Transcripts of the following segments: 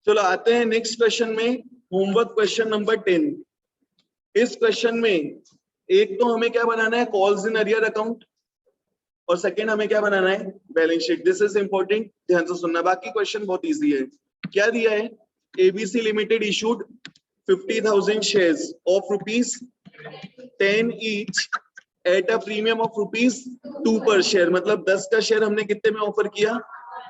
चलो आते हैं नेक्स्ट क्वेश्चन में, होमवर्क क्वेश्चन नंबर 10। इस क्वेश्चन में एक तो हमें क्या बनाना है, कॉल्स इन अरियर अकाउंट, और सेकंड हमें क्या बनाना है, balance sheet. This is important, ध्यान से सुनना। बाकी क्वेश्चन बहुत इजी है। क्या दिया है, ABC limited issued 50,000 shares of ₹10 each at a premium of ₹2 पर शेयर। मतलब 10 का शेयर हमने कितने में ऑफर किया,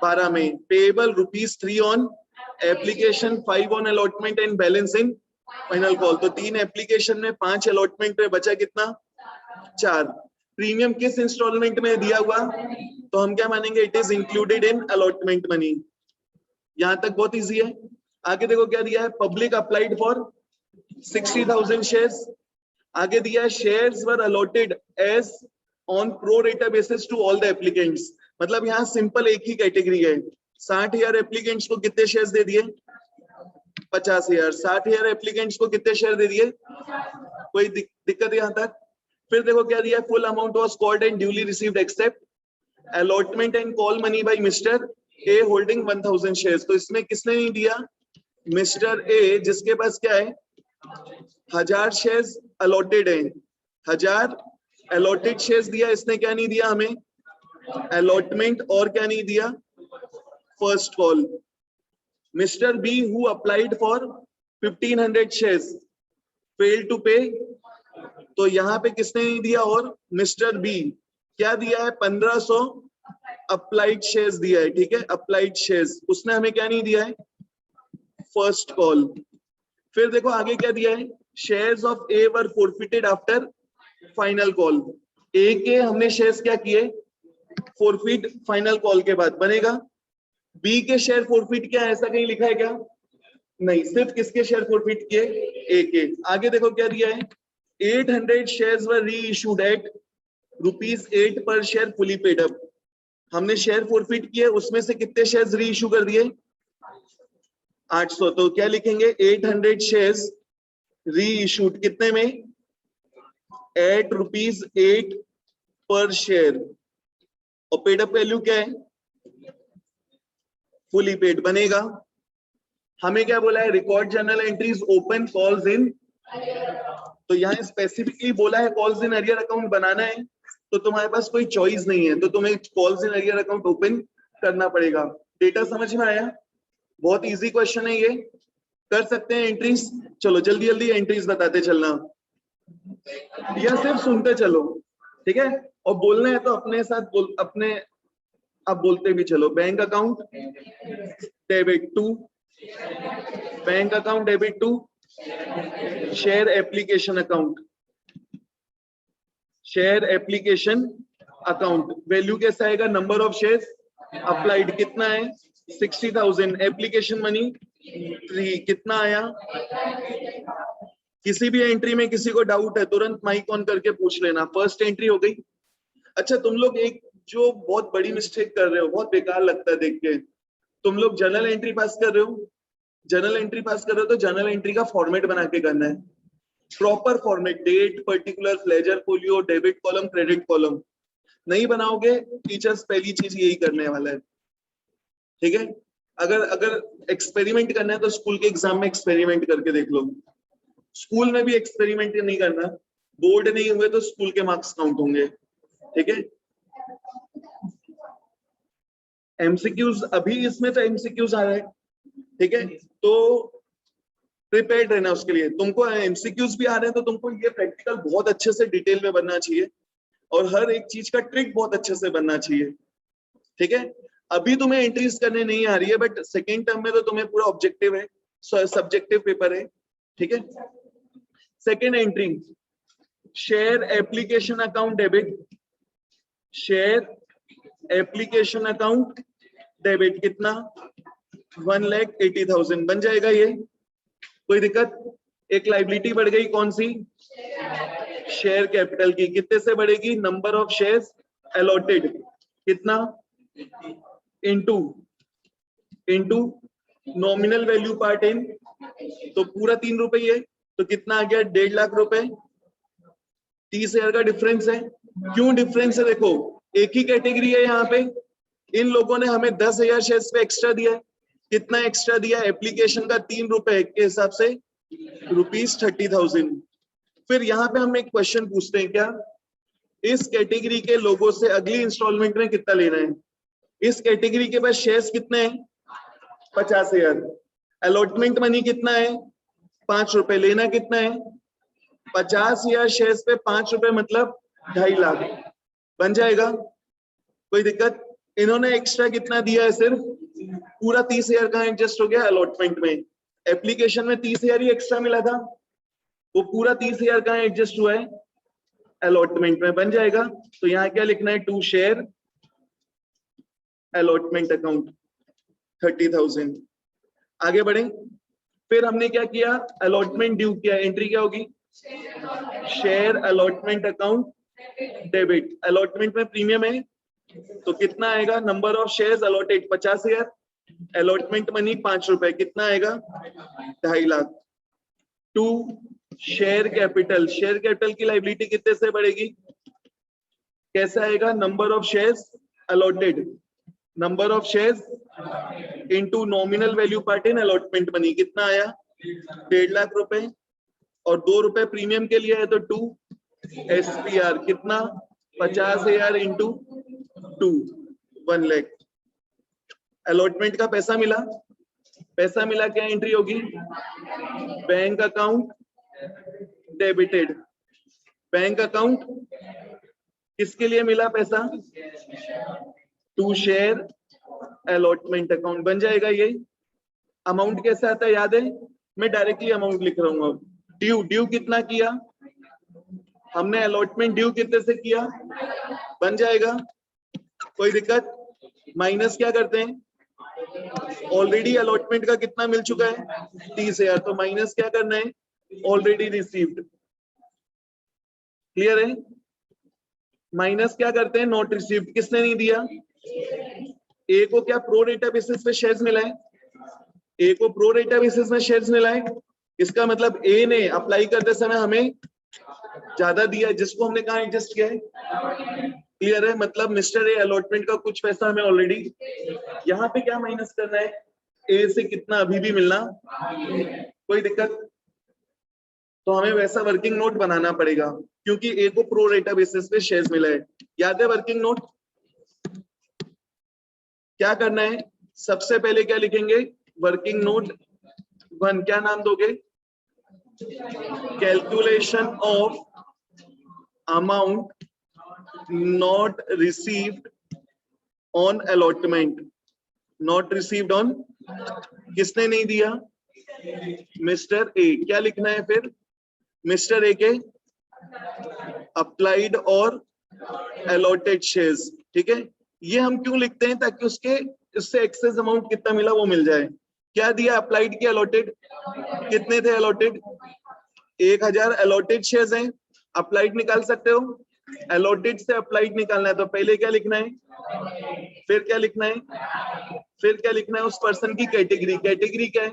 12 में। Payable ₹3 on application, 5 on allotment and balance in final call. तो 3 एप्लीकेशन में, 5 अलॉटमेंट में, बचा कितना, 4। प्रीमियम किस इंस्टॉलमेंट में दिया हुआ, तो हम क्या मानेंगे, it is included in allotment money. यहां तक बहुत इजी है। आगे देखो क्या दिया है, पब्लिक अप्लाइड फॉर 60,000 शेयर्स। आगे दिया है shares were allotted as on pro rata basis to all the applicants. मतलब यहाँ सिंपल एक ही कैटेगरी है। 60,000 एप्लीकेंट्स को कितने शेयर्स दे दिए, 50,000। 60,000 एप्लीकेंट्स को कितने शेयर दे दिए, कोई दिक्कत यहाँ तक। फिर देखो क्या दिया, full amount was called and duly received accept allotment and call money by mister A holding 1,000 shares. तो इसमें किसने नहीं दिया, मिस्टर ए, जिसके पास क्या है, 1000 शेयर्स अलॉटेड है। 1000 अलॉटेड शेयर्स दिया, इसने क्या नहीं दिया हमें, अलॉटमेंट, और क्या नहीं दिया, first call. Mister B who applied for 1500 shares fail to pay. तो यहाँ पे किसने नहीं दिया, और मिस्टर बी क्या दिया है, 1500 अप्लाइड शेयर्स दिया है। ठीक है, अप्लाइड शेयर्स, उसने हमें क्या नहीं दिया है, फर्स्ट कॉल। फिर देखो आगे क्या दिया है, shares of A were forfeited after final call. A के हमने शेयर्स क्या किए, फॉरफिट फाइनल कॉल के बाद। बनेगा बी के शेयर फॉरफिट क्या है, ऐसा कहीं लिखा है क्या, नहीं, सिर्फ किसके शेयर फॉरफिट किए, ए के। आगे देखो क्या दिया है, 800 शेयर्स वर री इशूड एट ₹8 पर शेयर फुली पेड अप। हमने शेयर फॉरफिट किए, उसमें से कितने शेयर्स री इशू कर दिए, 800। तो क्या लिखेंगे, 800 शेयर्स री इशूड कितने में, एट ₹8 पर शेयर। और पेड अप वैल्यू क्या है, फुली पेड। बनेगा, हमें क्या बोला है, record journal entries open calls in. तो यहाँ स्पेसिफिकली बोला है कॉल्स इन अरियर अकाउंट बनाना है, तो तुम्हारे पास कोई चॉइस नहीं है, तो तुम्हें calls in arrear account open करना पड़ेगा। डेटा समझ में आया, बहुत इजी क्वेश्चन है ये, कर सकते हैं एंट्रीज। चलो जल्दी जल्दी एंट्रीज बताते चलना, या सिर्फ सुनते चलो, ठीक है। और बोलना है तो अपने साथ अपने आप बोलते भी चलो। Bank account debit to, bank account debit to share application account, share application account. Value कैसा आएगा, नंबर ऑफ शेयर्स अप्लाइड कितना है, 60,000। एप्लीकेशन मनी 3, कितना आया। किसी भी एंट्री में किसी को डाउट है तुरंत माइक ऑन करके पूछ लेना। फर्स्ट एंट्री हो गई। अच्छा, तुम लोग एक जो बहुत बड़ी मिस्टेक कर रहे हो, बहुत बेकार लगता है देख के, तुम लोग जर्नल एंट्री पास कर रहे हो। जर्नल एंट्री पास कर रहे हो तो जर्नल एंट्री का फॉर्मेट बना के करना है, proper format, date, particular, ledger, folio, debit column, credit column. नहीं बनाओगे, टीचर्स पहली चीज यही करने वाला है, ठीक है। अगर एक्सपेरिमेंट करना है तो स्कूल के एग्जाम में एक्सपेरिमेंट करके देख लो। स्कूल में भी एक्सपेरिमेंट नहीं करना, बोर्ड नहीं हुए तो स्कूल के मार्क्स काउंट होंगे, ठीक है। एमसीक्यूज, अभी इसमें तो एमसीक्यूज आ रहा है, ठीक है, तो प्रिपेयर्ड रहना उसके लिए। तुमको एमसीक्यूज भी आ रहे हैं तो तुमको ये प्रैक्टिकल बहुत अच्छे से डिटेल में बनना चाहिए, और हर एक चीज का ट्रिक बहुत अच्छे से बनना चाहिए, ठीक है। अभी तुम्हें एंट्रीज करने नहीं आ रही है, बट सेकेंड टर्म में तो तुम्हें पूरा ऑब्जेक्टिव है, सब्जेक्टिव पेपर है, ठीक है। Second entry, share application account debit, share application account debit कितना, 1,80,000 बन जाएगा ये, कोई दिक्कत। एक लाइबिलिटी बढ़ गई, कौन सी, शेयर कैपिटल की। कितने से बढ़ेगी, नंबर ऑफ शेयर्स अलॉटेड कितना, इनटू नॉमिनल वैल्यू पार्ट इन, तो पूरा 3 रुपए है, तो कितना आ गया, 1.5 लाख रुपए। 30,000 का डिफरेंस है। क्यों डिफरेंस है, देखो एक ही कैटेगरी है यहाँ पे, इन लोगों ने हमें 10,000 शेयर्स पे एक्स्ट्रा दिया है, कितना एक्स्ट्रा दिया एप्लीकेशन का 3 रुपए के हिसाब से ₹30,000। फिर यहाँ पे हम एक क्वेश्चन पूछते हैं, क्या इस कैटेगरी के लोगों से अगली इंस्टॉलमेंट में कितना लेना है? इस कैटेगरी के पास शेयर्स कितने हैं? 50,000। अलॉटमेंट मनी कितना है? 5 रुपए। लेना कितना है? 50,000 शेयर्स पे 5 रुपए मतलब 2.5 लाख। बन जाएगा, कोई दिक्कत? इन्होंने एक्स्ट्रा कितना दिया है? सिर्फ पूरा 30,000 का एडजस्ट हो गया अलॉटमेंट में। एप्लीकेशन में 30,000 ही एक्स्ट्रा मिला था, वो पूरा 30,000 का एडजस्ट हुआ है अलॉटमेंट में। बन जाएगा। तो यहाँ क्या लिखना है? To share allotment account 30,000। आगे बढ़े। फिर हमने क्या किया? अलॉटमेंट ड्यू किया। एंट्री क्या होगी? Share allotment account debit. Allotment में प्रीमियम है तो कितना आएगा? Number of shares allotted 50,000, allotment money 5 रुपए, कितना आएगा? 2.5 lakh. To share capital. Share capital की लायबिलिटी कितने से बढ़ेगी? कैसे आएगा? Number of shares allotted, number of shares into nominal value part in allotment money. कितना आया? 1.5 लाख रुपए। और 2 रुपए प्रीमियम के लिए है तो 2 SPR कितना? 50,000 इंटू 2 1 लाख। अलॉटमेंट का पैसा मिला। पैसा मिला, क्या एंट्री होगी? Bank account debited. Bank account किसके लिए मिला पैसा? To share allotment account. बन जाएगा ये। अमाउंट कैसे आता है याद है? मैं डायरेक्टली अमाउंट लिख रहा हूं। अब ड्यू, ड्यू कितना किया हमने? अलॉटमेंट ड्यू कितने से किया? बन जाएगा, कोई दिक्कत? माइनस क्या करते हैं? ऑलरेडी अलॉटमेंट का कितना मिल चुका है? 30,000। तो माइनस क्या करना है? Already received. क्लियर है? माइनस क्या करते हैं? Not received. किसने नहीं दिया? ए को क्या प्रो रेटा बेसिस पे शेयर्स मिला है? ए को प्रो रेटा बेसिस में शेयर्स मिला है। इसका मतलब ए ने अप्लाई करते समय हमें ज्यादा दिया है, जिसको हमने कहा एडजस्ट किया है। क्लियर है? मतलब मिस्टर ए अलॉटमेंट का कुछ पैसा हमें ऑलरेडी, यहाँ पे क्या माइनस करना है? ए से कितना अभी भी मिलना, कोई दिक्कत? तो हमें वैसा वर्किंग नोट बनाना पड़ेगा क्योंकि ए को प्रो रेटा बेसिस पे शेयर्स मिला है। याद है वर्किंग नोट? क्या करना है? सबसे पहले क्या लिखेंगे? वर्किंग नोट 1 क्या नाम दोगे? Calculation of amount not received on allotment. Not received on, किसने नहीं दिया? Mister A. क्या लिखना है फिर? मिस्टर ए के अप्लाइड और अलॉटेड शेयर्स। ठीक है, ये हम क्यों लिखते हैं? ताकि उसके इससे एक्सेस अमाउंट कितना मिला वो मिल जाए। क्या दिया? अप्लाइड की अलॉटेड कितने थे? अलॉटेड 1,000 अलॉटेड शेयर्स हैं। अप्लाइड निकाल सकते हो? अलॉटेड से अप्लाइड निकालना है तो पहले क्या लिखना है? फिर क्या लिखना है? फिर क्या लिखना है? उस पर्सन की कैटेगरी। कैटेगरी क्या है?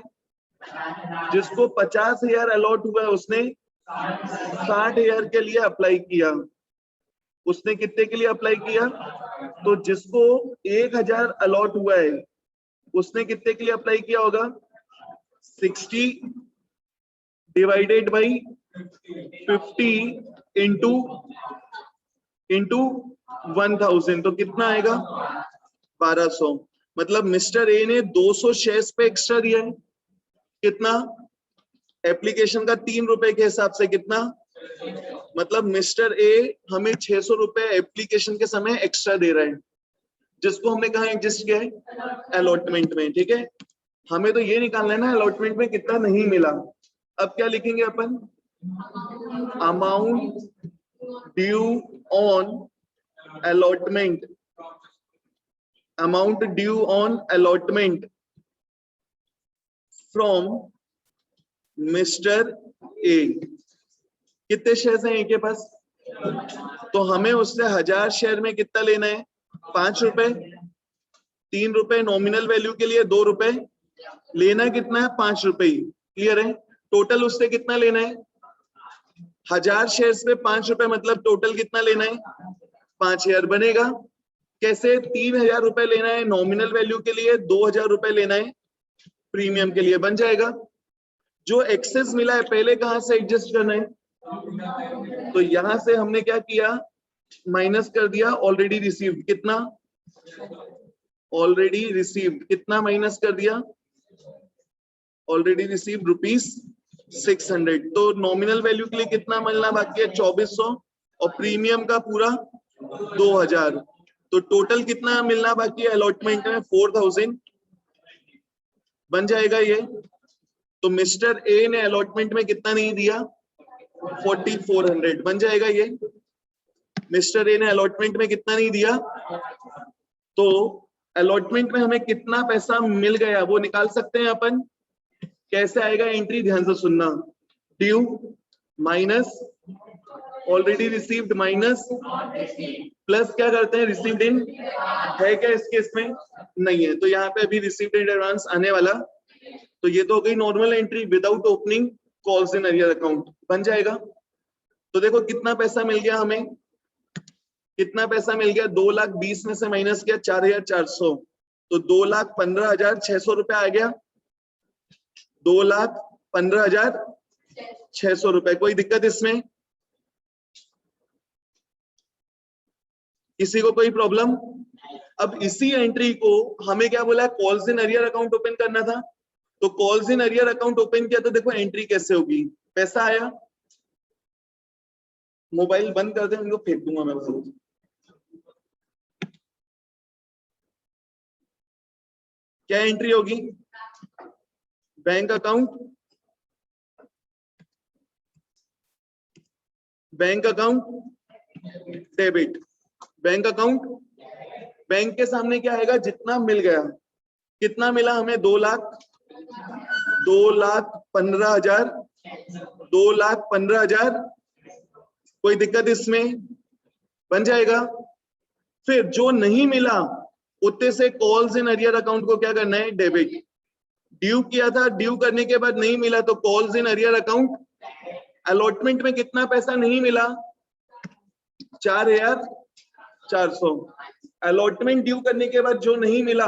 जिसको 50,000 अलॉट हुआ है उसने 60,000 के लिए अप्लाई किया। उसने कितने के लिए अप्लाई किया? तो जिसको 1,000 अलॉट हुआ है उसने कितने के लिए अप्लाई किया होगा? 60 डिवाइडेड बाई 50 इंटू 1,000 तो कितना आएगा? 1200। मतलब मिस्टर ए ने 200 शेयर्स पे एक्स्ट्रा दिया है। कितना? एप्लीकेशन का 3 रुपए के हिसाब से कितना? मतलब मिस्टर ए हमें 600 रुपए एप्लीकेशन के समय एक्स्ट्रा दे रहा है, जिसको हमने कहा एडजस्ट किया है? अलॉटमेंट में। ठीक है, हमें तो ये निकालना है ना अलॉटमेंट में कितना नहीं मिला। अब क्या लिखेंगे अपन? Amount due on allotment. Amount due on allotment from mister A. कितने शेयर्स हैं ए के पास? तो हमें उससे 1,000 शेयर में कितना लेना है? 5 रुपए। 3 रुपए नॉमिनल वैल्यू के लिए 2 रुपए। लेना कितना है? 5 रुपए ही। क्लियर है? टोटल उससे कितना लेना है? 1,000 शेयर्स पे 5 रुपए, मतलब टोटल कितना लेना है? 5,000 बनेगा। कैसे? 3,000 रुपए लेना है नॉमिनल वैल्यू के लिए, 2,000 रुपए लेना है प्रीमियम के लिए बन जाएगा। जो एक्सेस मिला है पहले कहां से एडजस्ट करना है, तो यहां से हमने क्या किया, माइनस कर दिया ऑलरेडी रिसीव्ड। कितना ऑलरेडी रिसीव्ड, कितना माइनस कर दिया, ऑलरेडी रिसीव्ड ₹600। तो नॉमिनल वैल्यू के लिए कितना मिलना बाकी है, 2400, और प्रीमियम का पूरा 2000। तो टोटल कितना मिलना बाकी है अलॉटमेंट में, 4000 बन जाएगा ये। तो मिस्टर ए ने अलॉटमेंट में कितना नहीं दिया, 4400 बन जाएगा ये। मिस्टर ए ने अलॉटमेंट में कितना नहीं दिया, तो अलॉटमेंट में हमें कितना पैसा मिल गया वो निकाल सकते हैं अपन। कैसे आएगा एंट्री, ध्यान से सुनना। Due minus already received minus plus क्या करते हैं, रिसीव्ड इन है क्या इस केस में, नहीं है, तो यहाँ पे अभी रिसीव्ड इन एडवांस आने वाला। तो ये तो हो गई normal entry without opening calls in arrear account, बन जाएगा। तो देखो कितना पैसा मिल गया हमें, कितना पैसा मिल गया, 2,20,000 में से माइनस किया 4,400, तो 2,15,600 रुपया आ गया। 2,15,600 रुपए। कोई दिक्कत इसमें, किसी को कोई प्रॉब्लम? अब इसी एंट्री को हमें क्या बोला है, calls in arrear account open करना था। तो calls in arrear account open किया तो देखो एंट्री कैसे होगी, पैसा आया, मोबाइल बंद कर दे, उनको फेंक दूंगा मैं बस। क्या एंट्री होगी, bank account, bank account debit, bank account, bank के सामने क्या आएगा, जितना मिल गया। कितना मिला हमें, 2,15,000, 2,15,000। कोई दिक्कत इसमें, बन जाएगा। फिर जो नहीं मिला उतने से कॉल्स इन अरियर अकाउंट को क्या करना है, डेबिट। ड्यू किया था, ड्यू करने के बाद नहीं मिला तो calls in arrear account. Allotment में कितना पैसा नहीं मिला, 4,400। अलॉटमेंट ड्यू करने के बाद जो नहीं मिला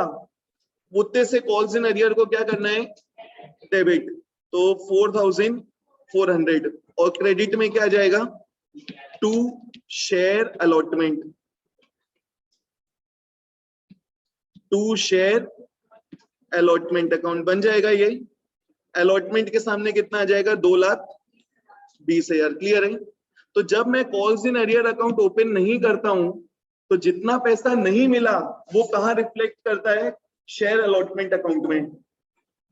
उतने से कॉल्स इन अरियर को क्या करना है, डेबिट। तो 4,400। और क्रेडिट में क्या आ जाएगा, to share allotment, to share allotment account बन जाएगा ये। अलॉटमेंट के सामने कितना आ जाएगा, 2,20,000। क्लियर है। तो जब मैं calls in arrear account open नहीं करता हूं तो जितना पैसा नहीं मिला वो कहां रिफ्लेक्ट करता है, शेयर अलॉटमेंट अकाउंट में।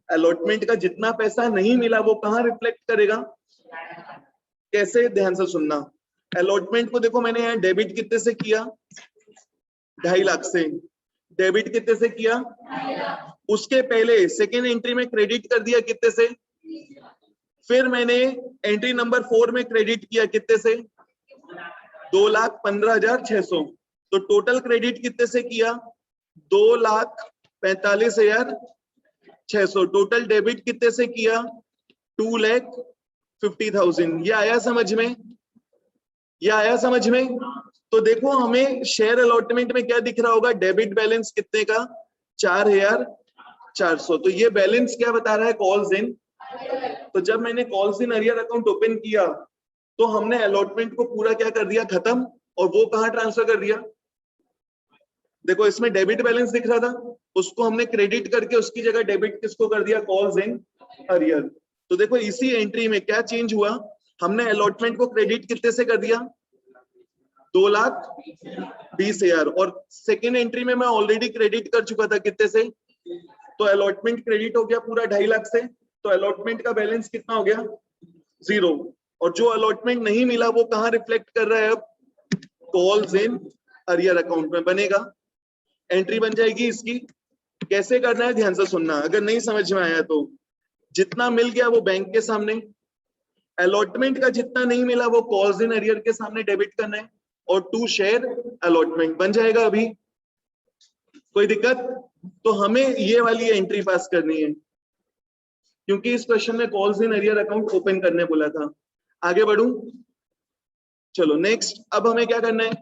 अलॉटमेंट का जितना पैसा नहीं मिला वो कहां रिफ्लेक्ट करेगा, कैसे, ध्यान से सुनना। अलॉटमेंट को देखो मैंने यहाँ डेबिट कितने से किया, 2.5 लाख से। डेबिट कितने से किया, उसके पहले सेकेंड एंट्री में क्रेडिट कर दिया कितने से, फिर मैंने एंट्री नंबर 4 में क्रेडिट किया कितने से, 2,15,600। तो टोटल क्रेडिट कितने से किया, 2,45,600। टोटल डेबिट कितने से किया, 2,50,000। ये आया समझ में, ये आया समझ में। तो देखो हमें शेयर अलॉटमेंट में क्या दिख रहा होगा, डेबिट बैलेंस कितने का, 4,400। तो ये बैलेंस क्या बता रहा है, कॉल्स इन। तो जब मैंने calls in arrear account open किया तो हमने अलॉटमेंट को पूरा क्या कर दिया, खत्म। और वो कहां ट्रांसफर कर दिया, देखो इसमें डेबिट बैलेंस दिख रहा था, उसको हमने क्रेडिट करके उसकी जगह डेबिट किसको कर दिया, कॉल्स इन अरियर। तो देखो इसी एंट्री में क्या चेंज हुआ, हमने अलॉटमेंट को क्रेडिट कितने से कर दिया, 2,20,000। और सेकेंड एंट्री में मैं ऑलरेडी क्रेडिट कर चुका था कितने से, तो अलॉटमेंट क्रेडिट हो गया पूरा 2.5 लाख से। तो अलॉटमेंट का बैलेंस कितना हो गया, 0। और जो अलॉटमेंट नहीं मिला वो कहां रिफ्लेक्ट कर रहा है, अब कॉल्स इन अरियर अकाउंट में बनेगा, एंट्री बन जाएगी इसकी। कैसे करना है, ध्यान से सुनना, अगर नहीं समझ में आया तो। जितना मिल गया वो बैंक के सामने, अलॉटमेंट का जितना नहीं मिला वो कॉल्स इन अरियर के सामने डेबिट करना है, और टू शेयर अलॉटमेंट बन जाएगा अभी। कोई दिक्कत? तो हमें ये वाली एंट्री पास करनी है क्योंकि इस क्वेश्चन में calls in arrear account open करने बोला था। आगे बढ़ूं, चलो नेक्स्ट। अब हमें क्या करना है,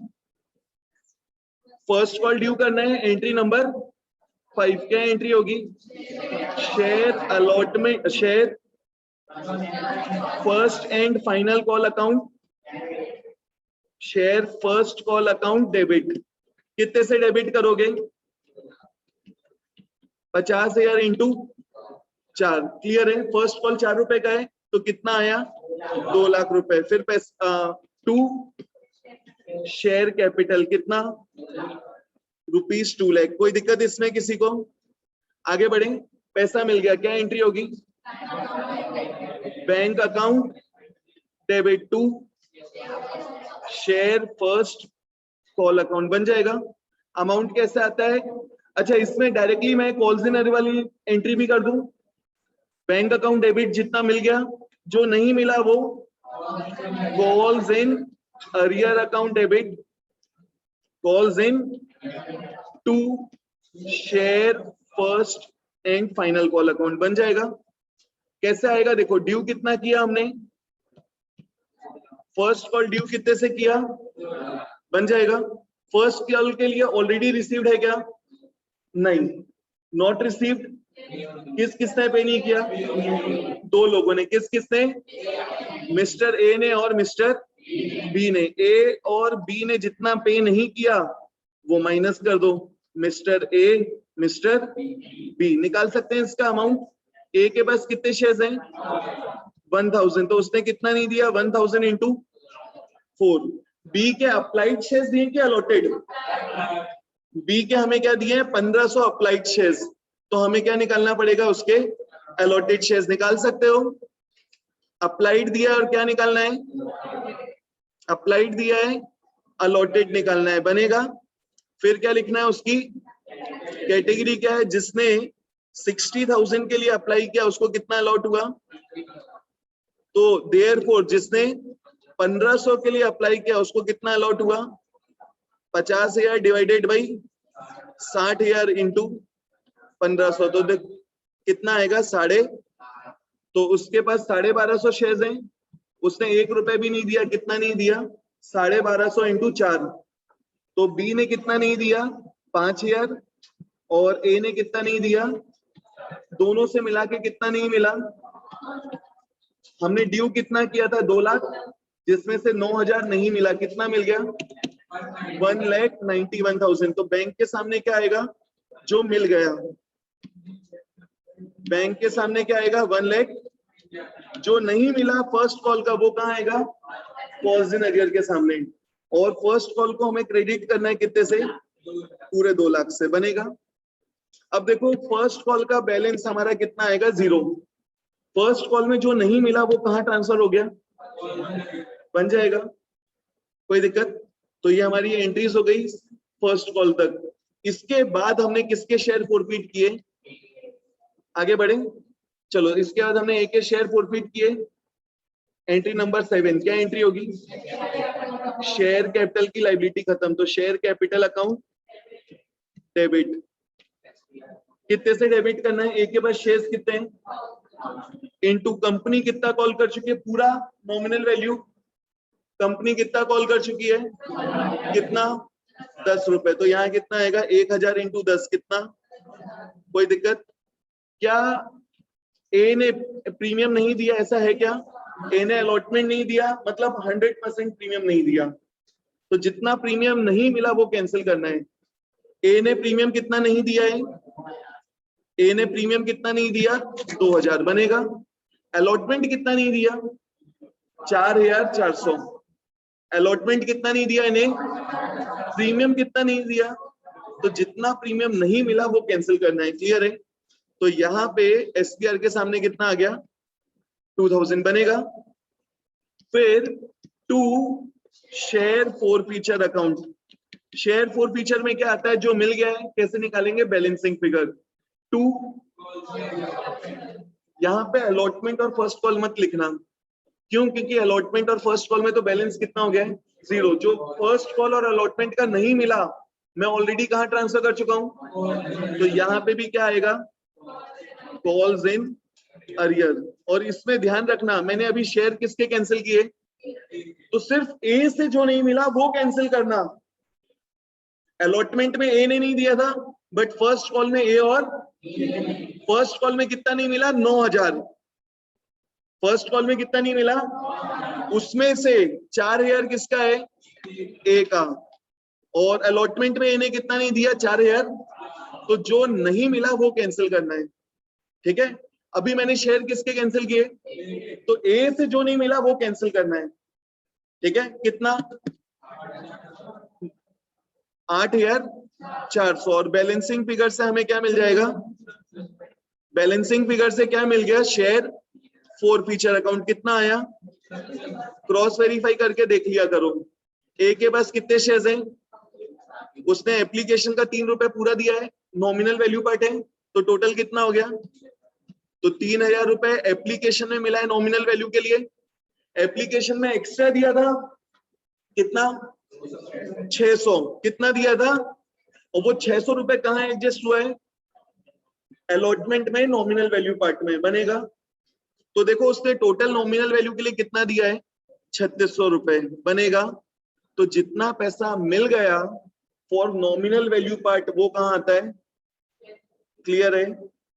फर्स्ट कॉल ड्यू करना है, एंट्री नंबर 5 क्या एंट्री होगी? Share allotment, share first and final call account, share first call account debit. कितने से डेबिट करोगे? 50,000 इंटू 4। क्लियर है? फर्स्ट कॉल 4 रुपए का है तो कितना आया? 2 लाख रुपए। फिर पैसा 2 शेयर कैपिटल कितना? ₹2 लाख। कोई दिक्कत इसमें किसी को? आगे बढ़े। पैसा मिल गया, क्या एंट्री होगी? Bank account debit to share first call account बन जाएगा। अमाउंट कैसे आता है? अच्छा, इसमें डायरेक्टली मैं कॉल्स इन वाली एंट्री भी कर दूं। बैंक अकाउंट डेबिट जितना मिल गया, जो नहीं मिला वो calls in arrear account debit, calls in to share first and final call account बन जाएगा। कैसे आएगा? देखो, ड्यू कितना किया हमने? फर्स्ट कॉल ड्यू कितने से किया? बन जाएगा। फर्स्ट कॉल के लिए ऑलरेडी रिसीव्ड है क्या? नहीं। नॉट रिसीव्ड किस किसने पे नहीं किया? 2 लोगों ने। किस किसने? मिस्टर ए ने और मिस्टर बी ने। ए और बी ने जितना पे नहीं किया वो माइनस कर दो। Mister A, mister B. निकाल सकते हैं इसका अमाउंट। ए के पास कितने शेयर्स हैं? 1000, तो उसने कितना नहीं दिया? 1000 इंटू 4। बी के अप्लाइड शेयर्स दिए कि अलॉटेड? बी के हमें क्या दिए हैं? 1500 अप्लाइड शेयर्स। तो हमें क्या निकालना पड़ेगा? उसके अलॉटेड शेयर्स। निकाल सकते हो। अप्लाइड दिया और क्या निकालना है? अप्लाइड दिया है, अलॉटेड निकालना है। बनेगा। फिर क्या लिखना है? उसकी कैटेगरी क्या है? जिसने 60,000 के लिए अप्लाई किया उसको कितना अलॉट हुआ? तो देयरफॉर जिसने 1500 के लिए अप्लाई किया उसको कितना अलॉट हुआ? 50,000 डिवाइडेड बाई 60,000 इंटू 1500। तो कितना आएगा? 12.5। तो उसके पास 1250 शेयर्स हैं, उसने 1 रुपए भी नहीं दिया। कितना नहीं दिया? 1250 इंटू 4। तो बी ने कितना नहीं दिया? 5000। और ए ने कितना नहीं दिया? दोनों से मिला के कितना नहीं मिला? हमने ड्यू कितना किया था? 2 लाख, जिसमें से 9,000 नहीं मिला। कितना मिल गया? 1,91,000। तो बैंक के सामने क्या आएगा? जो मिल गया। बैंक के सामने क्या आएगा? 1 लाख। जो नहीं मिला फर्स्ट कॉल का वो कहाँ आएगा? कॉल्स इन अरियर के सामने। और फर्स्ट कॉल को हमें क्रेडिट करना है कितने से? पूरे 2 लाख से। बनेगा। अब देखो, फर्स्ट कॉल का बैलेंस हमारा कितना आएगा? 0। फर्स्ट कॉल में जो नहीं मिला वो कहाँ ट्रांसफर हो गया? बन जाएगा। कोई दिक्कत? तो ये हमारी एंट्रीज हो गई फर्स्ट कॉल तक। इसके बाद हमने किसके शेयर फॉरफिट किए? आगे बढ़े। चलो, इसके बाद हमने एक शेयर फॉरफिट किए। एंट्री नंबर 7 क्या एंट्री होगी? शेयर कैपिटल की लायबिलिटी खत्म। तो शेयर कैपिटल अकाउंट डेबिट। कितने से डेबिट करना है? एक के पास शेयर्स कितने हैं? इनटू कंपनी कितना कॉल कर चुकी है? पूरा नॉमिनल वैल्यू। कंपनी कितना कॉल कर चुकी है? कितना? 10 रुपए। तो यहाँ कितना आएगा? 1000 इंटू 10 कितना? कोई दिक्कत? क्या ए ने प्रीमियम नहीं दिया? ऐसा है क्या? ए ने अलॉटमेंट नहीं दिया, मतलब 100% प्रीमियम नहीं दिया। तो जितना प्रीमियम नहीं मिला वो कैंसिल करना है। ए ने प्रीमियम कितना नहीं दिया है? ए ने प्रीमियम कितना नहीं दिया? 2000। बनेगा। अलॉटमेंट कितना नहीं दिया? 4400। अलॉटमेंट कितना नहीं दिया इन्हें? प्रीमियम कितना नहीं दिया? तो जितना प्रीमियम नहीं मिला वो कैंसिल करना है। क्लियर है? तो यहाँ पे एसपीआर के सामने कितना आ गया? 2000 बनेगा। फिर 2 share forfeiture account. Share forfeiture में क्या आता है? जो मिल गया है कैसे निकालेंगे? Balancing figure 2। यहाँ पे अलॉटमेंट और फर्स्ट कॉल मत लिखना। क्यों? क्योंकि अलॉटमेंट और फर्स्ट कॉल में तो बैलेंस कितना हो गया है? 0। जो फर्स्ट कॉल और अलॉटमेंट का नहीं मिला मैं ऑलरेडी कहाँ ट्रांसफर कर चुका हूं। तो यहाँ पे भी क्या आएगा? Calls in arrear. और इसमें ध्यान रखना, मैंने अभी शेयर किसके कैंसिल किए? तो सिर्फ ए से जो नहीं मिला वो कैंसिल करना। अलॉटमेंट में ए ने नहीं दिया था, बट फर्स्ट कॉल में ए और फर्स्ट कॉल में कितना नहीं मिला 9,000। फर्स्ट कॉल में कितना नहीं मिला, उसमें से 4,000 किसका है, ए का, और अलॉटमेंट में इन्हें कितना नहीं दिया 4,000, तो जो नहीं मिला वो कैंसिल करना है। ठीक है, अभी मैंने शेयर किसके कैंसिल किए, तो ए से जो नहीं मिला वो कैंसिल करना है। ठीक है, कितना 8,400, और बैलेंसिंग फिगर से हमें क्या मिल जाएगा, बैलेंसिंग फिगर से क्या मिल गया, शेयर फॉर फ्यूचर अकाउंट कितना आया, क्रॉस वेरीफाई करके देख लिया करो। ए के पास कितने शेयर्स हैं, उसने एप्लीकेशन का 3 रुपए पूरा दिया है, नॉमिनल वैल्यू पार्ट है, तो टोटल कितना हो गया, तो 3,000 रुपए एप्लीकेशन में मिला है नॉमिनल वैल्यू के लिए। एप्लीकेशन में एक्स्ट्रा दिया था कितना, 600, कितना दिया था, और वो 600 रुपए कहाँ एडजस्ट हुआ है, अलॉटमेंट में नॉमिनल वैल्यू पार्ट में बनेगा। तो देखो उसने टोटल नॉमिनल वैल्यू के लिए कितना दिया है, 3600 रुपए बनेगा। तो जितना पैसा मिल गया फॉर नॉमिनल वैल्यू पार्ट वो कहाँ आता है, क्लियर है।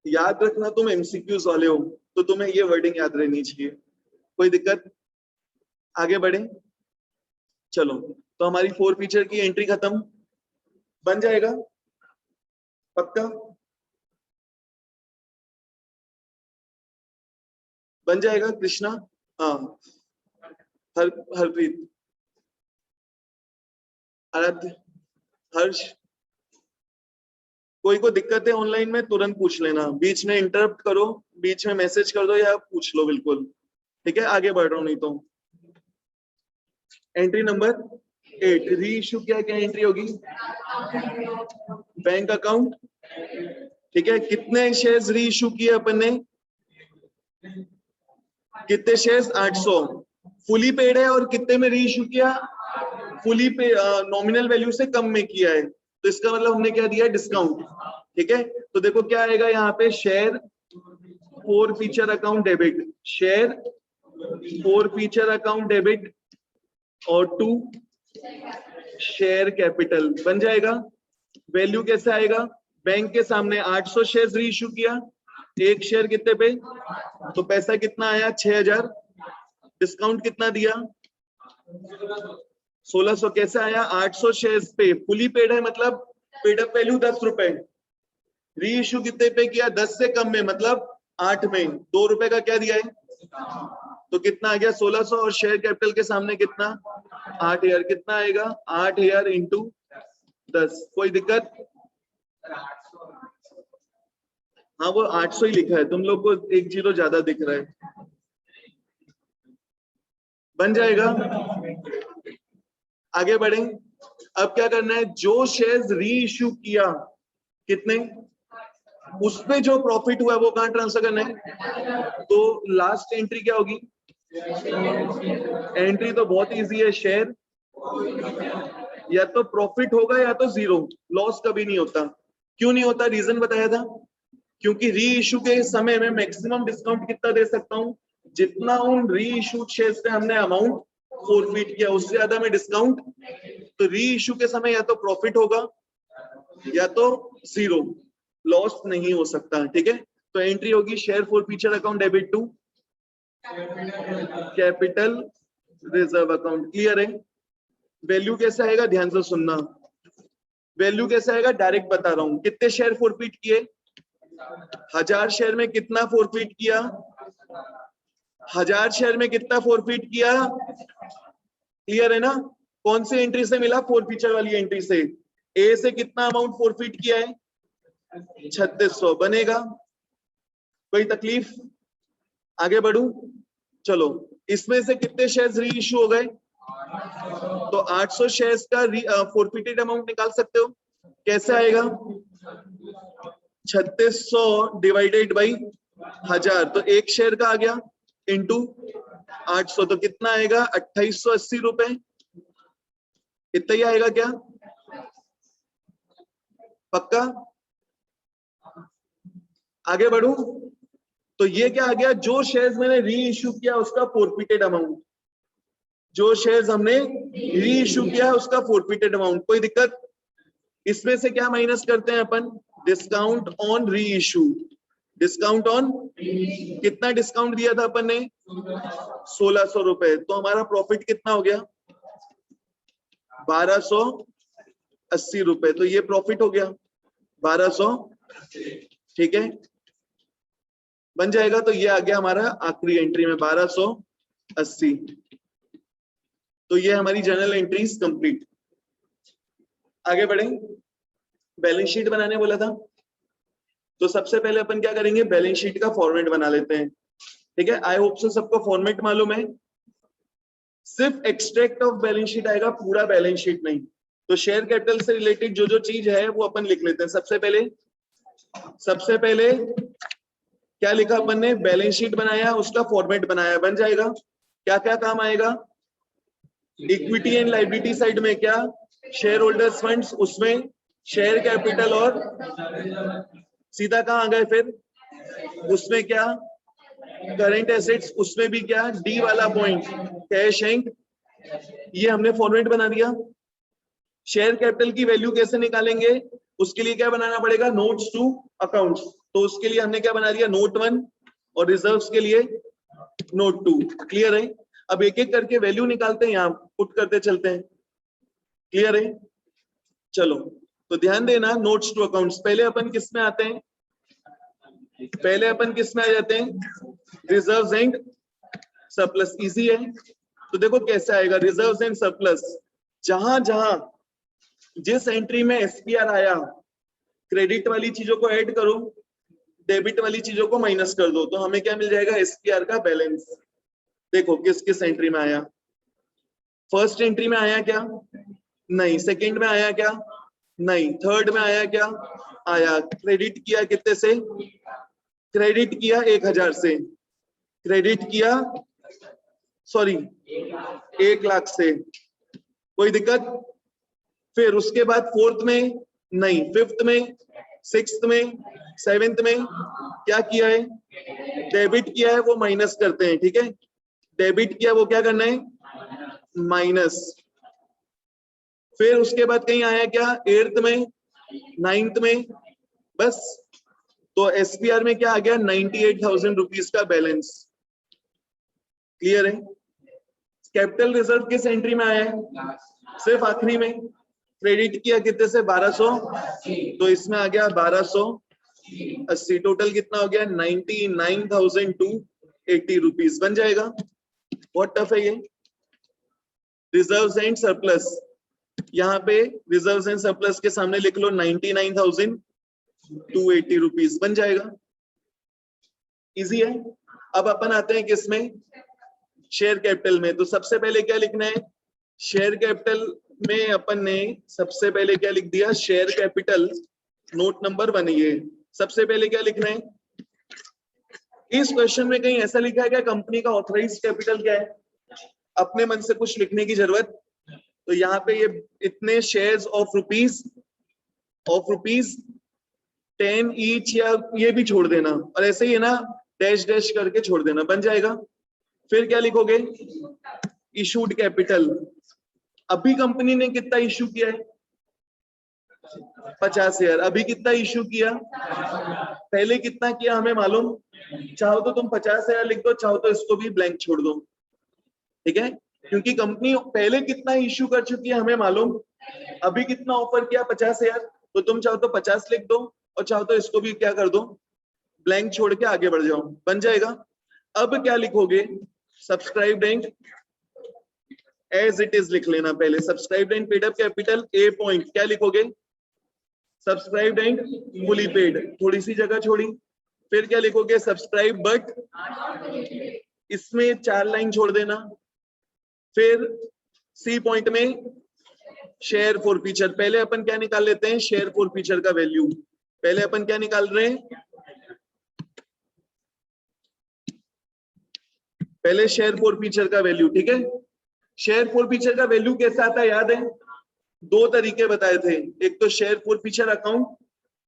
याद रखना तुम एमसीक्यूज वाले हो तो तुम्हें ये वर्डिंग याद रहनी चाहिए। कोई दिक्कत, आगे बढ़े। चलो, तो हमारी 4 फीचर की एंट्री खत्म, बन जाएगा पक्का, बन जाएगा कृष्णा, हाँ, हरप्रीत, आराध्य, हर्ष, कोई को दिक्कत है ऑनलाइन में तुरंत पूछ लेना, बीच में इंटरप्ट करो, बीच में मैसेज कर दो या पूछ लो बिल्कुल। ठीक है, आगे बढ़ रहा हूं, नहीं तो एंट्री नंबर 8, री इश्यू क्या क्या एंट्री होगी, बैंक अकाउंट। ठीक है, कितने शेयर्स री इश्यू किए अपन ने, कितने शेयर्स, 800, फुली पेड है, और कितने में री इश्यू किया, फुली पे नॉमिनल वैल्यू से कम में किया है, तो इसका मतलब हमने क्या दिया, डिस्काउंट। ठीक है, तो देखो क्या आएगा यहाँ पे, share for feature account debit, share for feature account debit, और 2 शेयर कैपिटल बन जाएगा। वैल्यू कैसे आएगा, बैंक के सामने 800 शेयर्स री इश्यू किया, एक शेयर कितने पे, तो पैसा कितना आया 6,000, डिस्काउंट कितना दिया 1600, कैसे आया 800 शेयर्स पे, फुली पेड है मतलब पेड अप वैल्यू 10 रुपए, री इश्यू कितने पे किया 10 से कम में मतलब 8 में 2 रुपए का क्या दिया है, तो कितना आ गया 1600, और शेयर कैपिटल के सामने कितना 8,000, कितना आएगा 8,000 इंटू 10। कोई दिक्कत, हाँ वो 800 ही लिखा है, तुम लोग को 1 जीरो ज्यादा दिख रहा है, बन जाएगा। आगे बढ़े, अब क्या करना है, जो शेयर्स री इश्यू किया कितने, उसमें जो प्रॉफिट हुआ है वो कहां ट्रांसफर करना है, तो लास्ट एंट्री क्या होगी, एंट्री तो बहुत इजी है, शेयर या तो प्रॉफिट होगा या तो जीरो, लॉस कभी नहीं होता। क्यों नहीं होता, रीजन बताया था, क्योंकि री इशू के समय में मैक्सिमम डिस्काउंट कितना दे सकता हूं, जितना उन री इशूड शेयर्स पे हमने अमाउंट फॉरफिट किया उससे ज्यादा में डिस्काउंट, तो री इशू के समय या तो प्रॉफिट होगा या तो जीरो, लॉस नहीं हो सकता। ठीक है, तो एंट्री होगी share forfeiture account debit to capital reserve account, clear है। वैल्यू कैसे आएगा, ध्यान से सुनना, वैल्यू कैसे आएगा डायरेक्ट बता रहा हूं, कितने शेयर फॉरफिट किए, 1000 शेयर में कितना फॉरफिट किया, 1000 शेयर में कितना फॉरफिट किया, क्लियर है ना। कौन सी एंट्री से मिला, फोर फीचर वाली एंट्री से, ए से कितना अमाउंट फॉरफिट किया है 3600 बनेगा। कोई तकलीफ, आगे बढ़ू, चलो इसमें से कितने शेयर्स री इश्यू हो गए, तो 800 शेयर्स का फॉरफिटेड अमाउंट निकाल सकते हो, कैसे आएगा 3600 डिवाइडेड बाई 1000, तो एक शेयर का आ गया इंटू 800, तो कितना आएगा 2880 रुपए, इतना ही आएगा क्या, पक्का। आगे बढ़ू, तो ये क्या आ गया, जो शेयर्स मैंने री इश्यू किया उसका फॉरफिटेड अमाउंट, जो शेयर्स हमने री इश्यू किया उसका फॉरफिटेड अमाउंट। कोई दिक्कत, इसमें से क्या माइनस करते हैं अपन, discount on reissue, discount on, कितना डिस्काउंट दिया था अपन ने 1600 रुपए, तो हमारा प्रॉफिट कितना हो गया 1280 रुपए, तो ये प्रॉफिट हो गया 1200, ठीक है बन जाएगा। तो ये आ गया हमारा आखिरी एंट्री में 1280, तो ये हमारी जर्नल एंट्रीज कंप्लीट। आगे बढ़े, बैलेंस शीट बनाने बोला था, तो सबसे पहले अपन क्या करेंगे बैलेंस शीट का फॉर्मेट बना लेते हैं, ठीक है। आई होप सो सबको फॉर्मेट मालूम है, सिर्फ एक्सट्रैक्ट ऑफ बैलेंस शीट आएगा, पूरा बैलेंस शीट नहीं। तो शेयर कैपिटल से रिलेटेड जो जो चीज है वो अपन लिख लेते हैं। सबसे पहले क्या लिखा अपन ने, बैलेंस शीट बनाया, उसका फॉर्मेट बनाया, बन जाएगा। क्या क्या काम आएगा, इक्विटी एंड लायबिलिटी साइड में क्या, शेयर होल्डर्स फंड्स, उसमें शेयर कैपिटल और सीधा कहाँ आ गए फिर, उसमें क्या करंट एसेट्स, उसमें भी क्या डी वाला पॉइंट कैश एंड, ये हमने फॉर्मेट बना दिया। शेयर कैपिटल की वैल्यू कैसे निकालेंगे, उसके लिए क्या बनाना पड़ेगा, नोट्स टू अकाउंट्स, तो उसके लिए हमने क्या बना दिया नोट 1, और रिजर्व्स के लिए नोट 2। क्लियर है। अब एक एक करके वैल्यू निकालते हैं, यहाँ पुट करते चलते हैं। क्लियर है, चलो तो ध्यान देना, नोट्स टू अकाउंट्स, पहले अपन किस में आते हैं, पहले अपन किस में आ जाते हैं, रिजर्व्स एंड सरप्लस। इजी है, तो देखो कैसे आएगा रिजर्व्स एंड सरप्लस, जहां जहां जिस एंट्री में एसपीआर आया, क्रेडिट वाली चीजों को ऐड करो, डेबिट वाली चीजों को माइनस कर दो, तो हमें क्या मिल जाएगा एसपीआर का बैलेंस। देखो किस किस एंट्री में आया, फर्स्ट एंट्री में आया क्या, नहीं। सेकंड में आया क्या, नहीं। थर्ड में आया क्या, आया। क्रेडिट किया कितने से, क्रेडिट किया 1000 से, क्रेडिट किया सॉरी 1 लाख से, कोई दिक्कत। फिर उसके बाद फोर्थ में नहीं, फिफ्थ में, सिक्स्थ में, सेवेंथ में क्या किया है, डेबिट किया है, वो माइनस करते हैं, ठीक है। डेबिट किया वो क्या करना है, माइनस। फिर उसके बाद कहीं आया क्या, 8th में, 9th में, बस। तो एसपीआर में क्या आ गया, 98,000 रुपीज का बैलेंस। क्लियर है। कैपिटल रिजर्व किस एंट्री में आया है, सिर्फ आखिरी में। क्रेडिट किया कितने से, 1200, तो इसमें आ गया 1280। टोटल कितना हो गया, 99,280 रुपीज बन जाएगा। बहुत टफ है ये। रिजर्व्स एंड सरप्लस, यहाँ पे रिजर्व्स एंड सरप्लस के सामने लिख लो 99,280 रुपीज बन जाएगा। इजी है। अब अपन आते हैं किसमें, शेयर कैपिटल में। तो सबसे पहले क्या लिखना है, शेयर कैपिटल में अपन ने सबसे पहले क्या लिख दिया, शेयर कैपिटल नोट नंबर 1। ये सबसे पहले क्या लिखना है, इस क्वेश्चन में कहीं ऐसा लिखा है क्या कंपनी का ऑथराइज्ड कैपिटल क्या है, अपने मन से कुछ लिखने की जरूरत। तो यहाँ पे ये इतने शेयर्स ऑफ रुपीज 10 ईच, या ये भी छोड़ देना, और ऐसे ही है ना डैश डैश करके छोड़ देना, बन जाएगा। फिर क्या लिखोगे, इशूड कैपिटल। अभी कंपनी ने कितना इशू किया है, 50,000। अभी कितना इशू किया, पहले कितना किया हमें मालूम। चाहो तो तुम 50,000 लिख दो, चाहो तो इसको भी ब्लैंक छोड़ दो, ठीक है, क्योंकि कंपनी पहले कितना इशू कर चुकी है हमें मालूम। अभी कितना ऑफर किया, 50,000, तो तुम चाहो तो 50 लिख दो, और चाहो तो इसको भी क्या कर दो, ब्लैंक छोड़ के आगे बढ़ जाओ, बन जाएगा। अब क्या लिखोगे, subscribed and as it is लिख लेना पहले। Subscribed and paid up capital, a point क्या लिखोगे, सब्सक्राइब्ड एंड फुली पेड, थोड़ी सी जगह छोड़ी। फिर क्या लिखोगे, सब्सक्राइब बट, इसमें 4 लाइन छोड़ देना। फिर सी पॉइंट में शेयर फॉर फीचर, पहले अपन क्या निकाल लेते हैं, शेयर फॉर फीचर का वैल्यू। पहले अपन क्या निकाल रहे हैं, पहले शेयर फॉर फीचर का वैल्यू, ठीक है। शेयर फॉर फीचर का वैल्यू कैसे आता है याद है, 2 तरीके बताए थे, एक तो शेयर फॉर फीचर अकाउंट,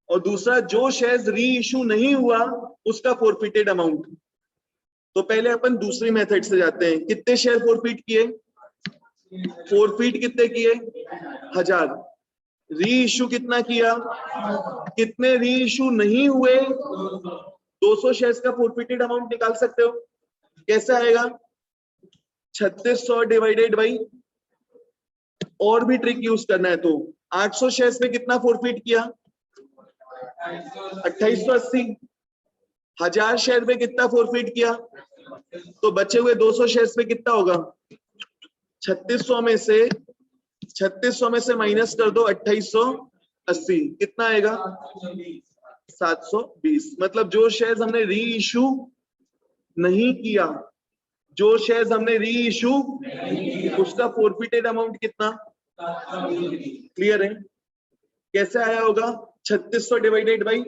और दूसरा जो शेयर्स री इशू नहीं हुआ उसका फॉरफिटेड अमाउंट। तो पहले अपन दूसरी मेथड से जाते हैं। कितने शेयर फॉरफिट किए, फॉरफिट कितने किए, 1000। री इशू कितना किया, कितने री इशू नहीं हुए, 200 शेयर्स का फोरफिटेड अमाउंट निकाल सकते हो। कैसे आएगा, 3600 डिवाइडेड बाई, और भी ट्रिक यूज करना है तो 800 शेयर्स में कितना फोरफिट किया, 2880। 1000 शेयर में कितना फोरफिट किया, तो बचे हुए 200 शेयर्स में कितना होगा, 3600 में से माइनस कर दो 2880, कितना आएगा 720। मतलब जो शेयर्स हमने री इशू नहीं किया, जो शेयर्स हमने री इशू, उसका फोरफिटेड अमाउंट कितना, क्लियर है। कैसे आया होगा, 3600 डिवाइडेड बाई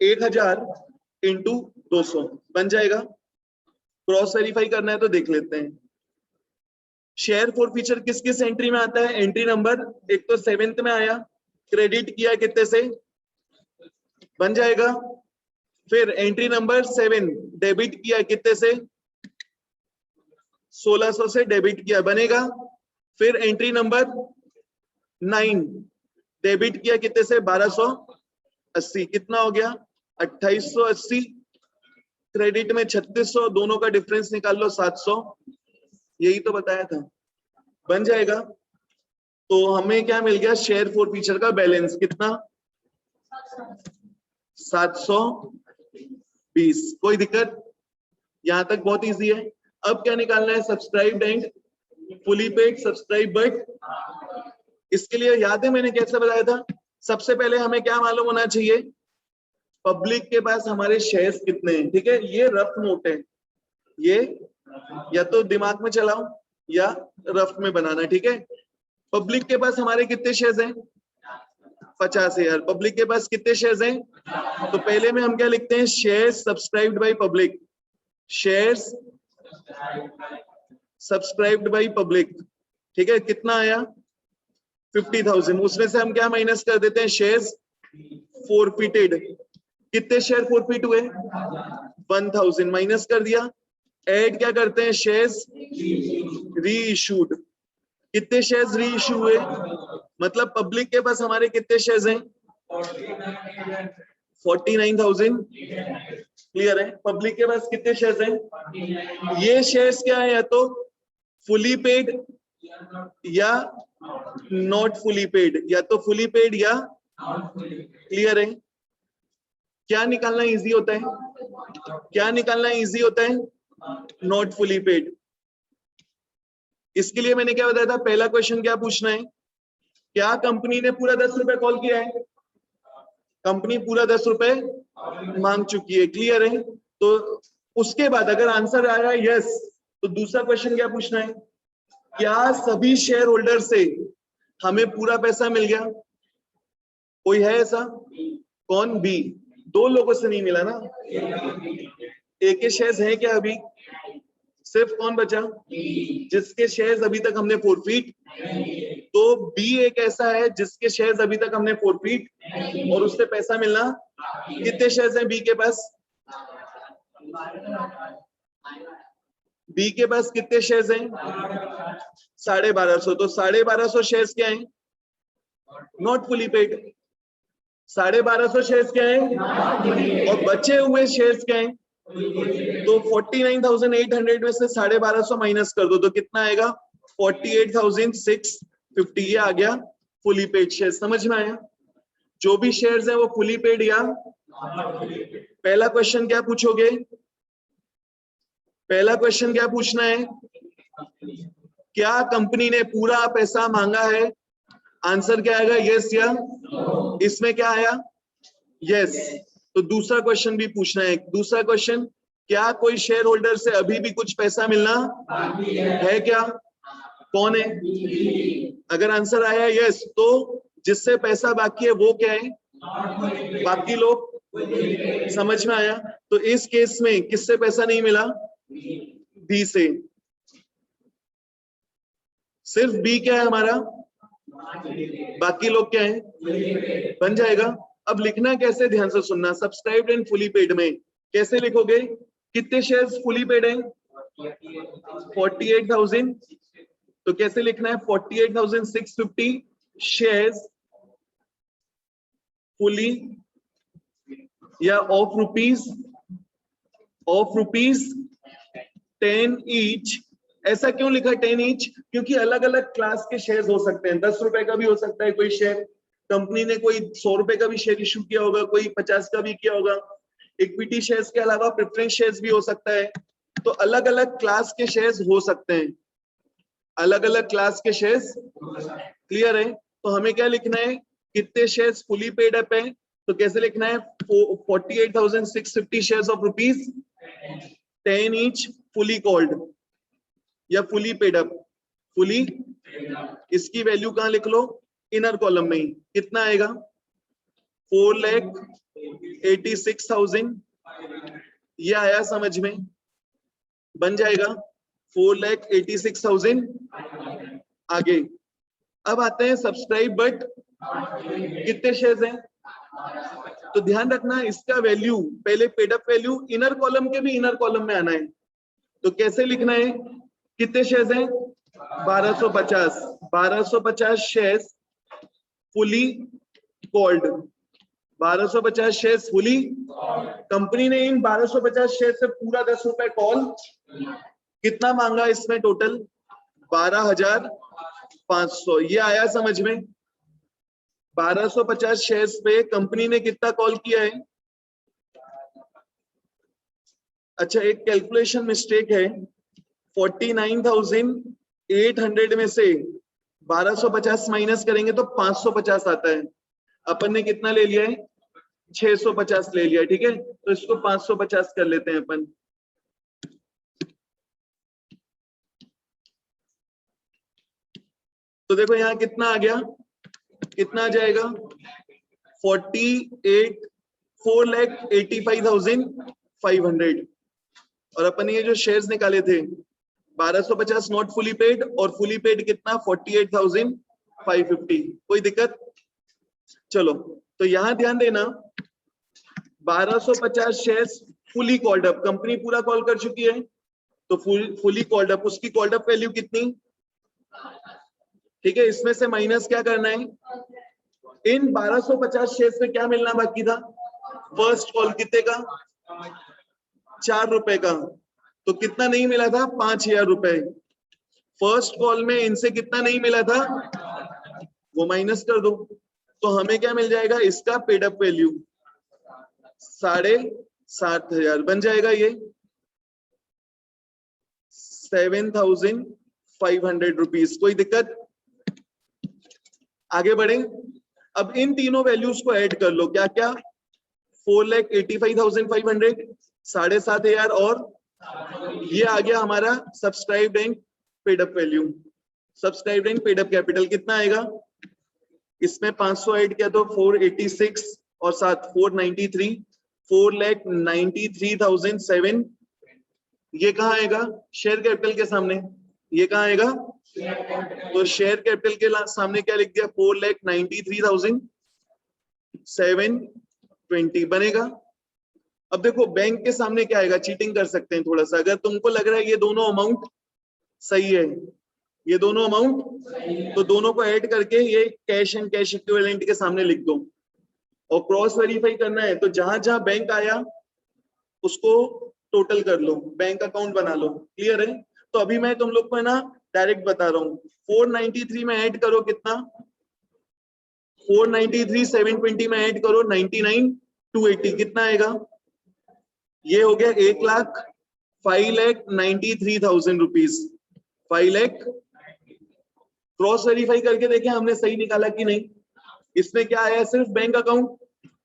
1000 इंटू 200 बन जाएगा। क्रॉस वेरीफाई करना है तो देख लेते हैं। शेयर फॉरफीचर किस किस एंट्री में आता है, एंट्री नंबर एक तो 7th में आया, क्रेडिट किया कितने से, बन जाएगा। फिर एंट्री नंबर 7 डेबिट किया कितने से, 1600 से डेबिट किया, बनेगा। फिर एंट्री नंबर 9 डेबिट किया कितने से, 1280, कितना हो गया 2880, क्रेडिट में 3600, दोनों का डिफरेंस निकाल लो 700, यही तो बताया था, बन जाएगा। तो हमें क्या मिल गया, शेयर फॉरफीचर का बैलेंस कितना, 720। कोई दिक्कत, यहां तक बहुत इजी है। अब क्या निकालना है, subscribed and fully paid, subscribe but. इसके लिए याद है मैंने कैसे बताया था, सबसे पहले हमें क्या मालूम होना चाहिए, पब्लिक के पास हमारे शेयर्स कितने हैं, ठीक है। ये रफ नोट है, ये या तो दिमाग में चलाओ या रफ में बनाना, ठीक है। पब्लिक के पास हमारे कितने शेयर्स हैं, 50,000। पब्लिक के पास कितने शेयर्स हैं, तो पहले में हम क्या लिखते हैं, shares subscribed by public, shares subscribed by public, ठीक है। कितना आया 50,000, उसमें से हम क्या माइनस कर देते हैं, शेयर्स फोरफिटेड, कितने शेयर फोरफिट हुए, 1000 माइनस कर दिया। ऐड क्या करते हैं, शेयर्स री इशूड, कितने शेयर्स री इशू हुए, मतलब पब्लिक के पास हमारे कितने शेयर्स हैं, 49,000, क्लियर है। पब्लिक के पास कितने शेयर्स हैं, ये शेयर्स क्या है, या तो फुली पेड या नॉट फुली पेड, या तो फुली पेड या, क्लियर है। क्या निकालना इजी होता है, क्या निकालना इजी होता है, नॉट फुली पेड। इसके लिए मैंने क्या बताया था, पहला क्वेश्चन क्या पूछना है, क्या कंपनी ने पूरा 10 रुपए कॉल किया है, कंपनी पूरा 10 रुपए मांग चुकी है, क्लियर है। तो उसके बाद अगर आंसर आया यस, तो दूसरा क्वेश्चन क्या पूछना है, क्या सभी शेयर होल्डर से हमें पूरा पैसा मिल गया, कोई है ऐसा, कौन, बी। दो लोगों से नहीं मिला ना, एक के शेयर्स हैं क्या अभी, सिर्फ कौन बचा, जिसके शेयर्स अभी तक हमने फोरफिट, तो बी एक ऐसा है जिसके शेयर्स अभी तक हमने फोरफिट और उससे पैसा मिलना। कितने शेयर्स हैं बी के पास, बी के पास कितने शेयर्स हैं, 1250। तो 1250 शेयर्स क्या हैं, नॉट फुली पेड। 1250 शेयर्स क्या हैं, और बचे हुए शेयर्स क्या हैं, तो 49,800 में से 1250 माइनस कर दो तो कितना आएगा, 48,650, ये आ गया फुली पेड शेयर। समझ में आया, जो भी शेयर्स है वो फुली पेड या, पहला क्वेश्चन क्या पूछोगे, पहला क्वेश्चन क्या पूछना है, क्या कंपनी ने पूरा पैसा मांगा है, आंसर क्या आएगा, यस या, इसमें क्या आया, यस। तो दूसरा क्वेश्चन भी पूछना है, दूसरा क्वेश्चन, क्या कोई शेयर होल्डर से अभी भी कुछ पैसा मिलना है क्या, कौन है, अगर आंसर आया यस, तो जिससे पैसा बाकी है वो क्या है, बाकी लोग। समझ में आया, तो इस केस में किससे पैसा नहीं मिला, बी से। सिर्फ बी क्या है हमारा, बाकी लोग क्या है, बन जाएगा। अब लिखना कैसे, ध्यान से सुनना, सब्सक्राइब्ड एंड फुली पेड में कैसे लिखोगे, कितने शेयर्स फुली पेड हैं, 48,000, तो कैसे लिखना है, 48,650 शेयर्स फुली या ऑफ रुपीज 10 ईच। ऐसा क्यों लिखा 10 ईच? क्योंकि अलग अलग क्लास के शेयर्स हो सकते हैं। 10 रुपए का भी हो सकता है कोई शेयर, कंपनी ने कोई 100 रुपए का भी शेयर इशू किया होगा, कोई 50 का भी किया होगा। इक्विटी शेयर्स के अलावा प्रेफरेंस शेयर्स भी हो सकता है। तो अलग अलग क्लास के शेयर्स हो सकते हैं, अलग अलग क्लास के शेयर्स। क्लियर है? तो हमें क्या लिखना है, कितने शेयर्स फुली पेड अप है। तो कैसे लिखना है, 48,650 shares of rupees 10 each fully called या फुली पेड अप। फुली, इसकी वैल्यू कहां लिख लो, इनर कॉलम में ही। कितना आएगा, 4,86,000। ये आया समझ में, बन जाएगा 4,86,000। आगे अब आते हैं सब्सक्राइब बट कितने शेयर्स हैं। तो ध्यान रखना इसका वैल्यू पहले paid up value inner column के भी इनर कॉलम में आना है। तो कैसे लिखना है, कितने शेयर्स हैं, 1250 shares fully called, 1250 shares fully. Company ने इन 1250 शेयर से पूरा 10 रुपए कॉल, कितना मांगा इसमें टोटल, 12,500। ये आया समझ में, 1250 शेयर्स पे कंपनी ने कितना कॉल किया है। अच्छा, एक कैलकुलेशन मिस्टेक है, 49,800 में से 1250 माइनस करेंगे तो 550 आता है। अपन ने कितना ले लिया है, 650 ले लिया है। ठीक है, तो इसको 550 कर लेते हैं अपन। तो देखो यहाँ कितना आ गया, कितना आ जाएगा, 4,85,500। और अपन ये जो शेयर्स निकाले थे 1250 नॉट फुली पेड और फुली पेड कितना 48,550। कोई दिक्कत? चलो, तो यहां ध्यान देना, 1250 shares fully called up, company पूरा कॉल कर चुकी है। तो फुली कॉल्ड अप, उसकी कॉल्ड अप वैल्यू कितनी, ठीक है, इसमें से माइनस क्या करना है, इन 1250 शेयर्स में क्या मिलना बाकी था, फर्स्ट कॉल कितने का, 4 रुपए का। तो कितना नहीं मिला था, 5,000 रुपए। फर्स्ट कॉल में इनसे कितना नहीं मिला था, वो माइनस कर दो। तो हमें क्या मिल जाएगा, इसका पेड अप वैल्यू 7,500 बन जाएगा। ये 7,500 रुपीज। कोई दिक्कत? आगे बढ़े। अब इन तीनों वैल्यूज को ऐड कर लो, क्या क्या, 4,85,500, 7,500 और ये आ गया हमारा subscribed and paid up value. Subscribed and paid up capital कितना आएगा, इसमें 500 ऐड किया तो 486 और 7 493, 4,93,007। ये कहाँ आएगा, शेयर कैपिटल के सामने। ये कहाँ आएगा, तो शेयर कैपिटल के सामने क्या लिख दिया, 4,93,720 बनेगा। अब देखो बैंक के सामने क्या आएगा, चीटिंग कर सकते हैं थोड़ा सा। अगर तुमको लग रहा है ये दोनों अमाउंट सही है, ये दोनों अमाउंट, तो दोनों को ऐड करके ये कैश एंड कैश इक्विवेलेंट के सामने लिख दो। और क्रॉस वेरीफाई करना है तो जहां जहां बैंक आया उसको टोटल कर लो, बैंक अकाउंट बना लो। क्लियर है? तो अभी मैं तुम लोग को है ना डायरेक्ट बता रहा हूँ। 493 में ऐड करो कितना, 493,720 में ऐड करो 99,280, कितना आएगा, ये हो गया 1,05,93,000 रुपीज। 5 लाख। क्रॉस वेरीफाई करके देखें हमने सही निकाला कि नहीं। इसमें क्या आया, सिर्फ बैंक अकाउंट।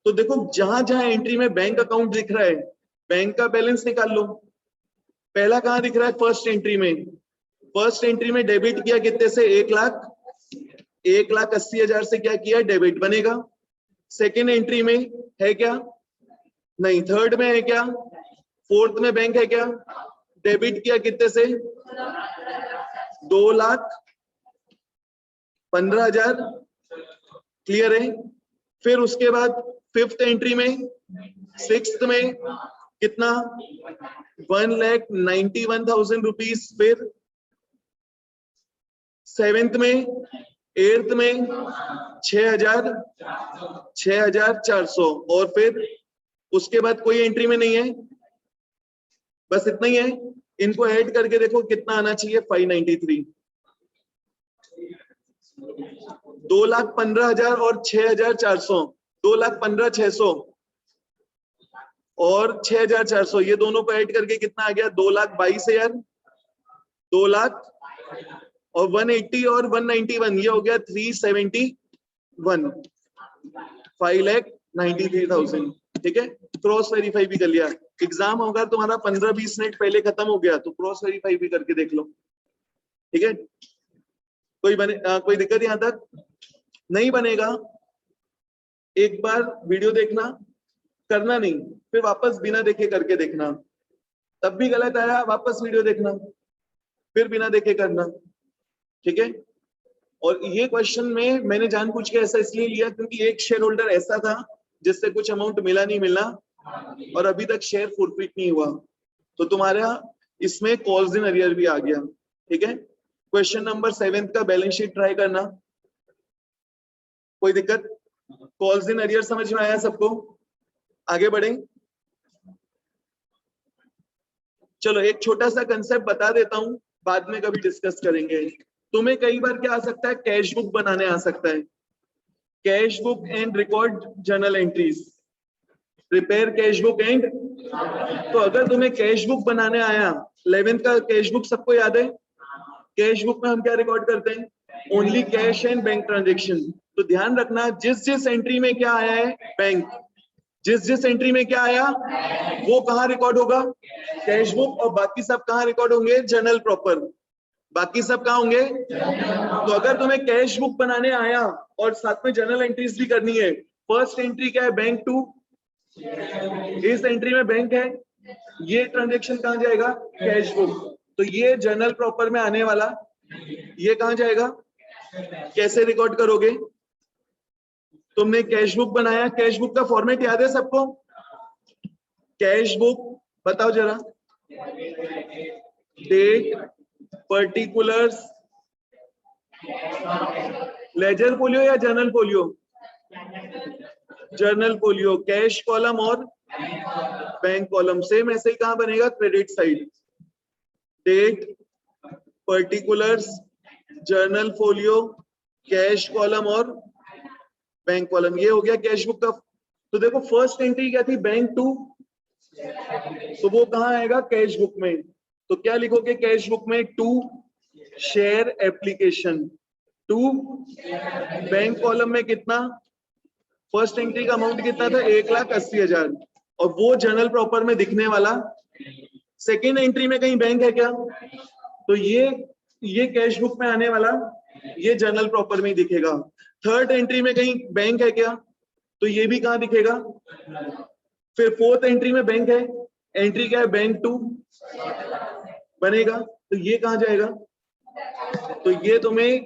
तो देखो जहां जहां एंट्री में बैंक अकाउंट दिख रहा है, बैंक का बैलेंस निकाल लो। पहला कहां दिख रहा है, फर्स्ट एंट्री में। फर्स्ट एंट्री में डेबिट किया कितने से, 1,80,000 से क्या किया, डेबिट बनेगा। सेकेंड एंट्री में है क्या, नहीं। थर्ड में है क्या, फोर्थ में बैंक है क्या, डेबिट किया कितने से, 2,15,000। क्लियर है? फिर उसके बाद फिफ्थ एंट्री में, सिक्स्थ में कितना, 1,91,000 रुपीज। फिर सेवेंथ में 8th में 6,400 और फिर उसके बाद कोई एंट्री में नहीं है, बस इतना ही है। इनको ऐड करके देखो कितना आना चाहिए, 593। 2,15,000 और 6,400, 2,15,600 और 6,400, ये दोनों को ऐड करके कितना आ गया, 2,22,000, 2 लाख और 180 और 191, ये हो गया 371, 5,93,000। ठीक है, क्रॉस वेरीफाई भी कर लिया। एग्जाम होगा तुम्हारा 15-20 मिनट पहले खत्म हो गया, तो क्रॉस वेरीफाई भी करके देख लो। ठीक है, कोई दिक्कत यहां तक नहीं बनेगा। एक बार वीडियो देखना, करना नहीं, फिर वापस बिना देखे करके देखना, तब भी गलत आया वापस वीडियो देखना, फिर बिना देखे करना। ठीक है, और ये क्वेश्चन में मैंने जानबूझ के ऐसा इसलिए लिया क्योंकि एक शेयर होल्डर ऐसा था जिससे कुछ अमाउंट मिला नहीं मिलना और अभी तक शेयर फॉरफिट नहीं हुआ, तो तुम्हारा इसमें कॉल्स इन अरियर भी आ गया। ठीक है, क्वेश्चन नंबर 7 का बैलेंस शीट ट्राई करना, कोई दिक्कत? कॉल्स इन अरियर समझ में आया सबको? आगे बढ़े, चलो एक छोटा सा कंसेप्ट बता देता हूं, बाद में कभी डिस्कस करेंगे। तुम्हें कई बार क्या आ सकता है, कैश बुक बनाने आ सकता है, cash book and record journal entries, prepare cash book and. तो अगर तुम्हें कैश बुक बनाने आया, 11th का कैश बुक सबको याद है? कैश बुक में हम क्या रिकॉर्ड करते हैं, only cash and bank transaction. तो ध्यान रखना, जिस जिस एंट्री में क्या आया है बैंक, जिस जिस एंट्री में क्या आया वो कहाँ रिकॉर्ड होगा, कैश बुक, और बाकी सब कहाँ रिकॉर्ड होंगे, जर्नल प्रॉपर, बाकी सब कहाँ होंगे। तो अगर तुम्हें कैश बुक बनाने आया और साथ में जर्नल एंट्रीज भी करनी है, फर्स्ट एंट्री क्या है, बैंक टू, इस एंट्री में बैंक है, ये ट्रांजेक्शन कहाँ जाएगा, कैश बुक। तो ये जर्नल प्रॉपर में आने वाला, ये कहाँ जाएगा, कैसे रिकॉर्ड करोगे? तुमने कैश बुक बनाया, कैश बुक का फॉर्मेट याद है सबको? कैश बुक बताओ जरा, डेट, पर्टिकुलर्स, लेजर फोलियो या journal folio? Journal folio, cash column और बैंक कॉलम। सेम ऐसे ही कहां बनेगा, credit side, date, particulars, journal folio, cash column और बैंक कॉलम, ये हो गया कैश बुक का। तो देखो फर्स्ट एंट्री क्या थी, बैंक टू, तो वो कहां आएगा, कैश बुक में। तो क्या लिखोगे कैश बुक में, to share application, to bank column में कितना, फर्स्ट एंट्री का अमाउंट कितना था, 1,80,000, और वो जर्नल प्रॉपर में दिखने वाला। सेकेंड एंट्री में कहीं बैंक है क्या, तो ये कैश बुक में आने वाला, ये जर्नल प्रॉपर में ही दिखेगा। थर्ड एंट्री में कहीं बैंक है क्या, तो ये भी कहां दिखेगा। फिर फोर्थ एंट्री में बैंक है, एंट्री क्या है, बैंक टू बनेगा, तो ये कहां जाएगा। तो ये तुम्हें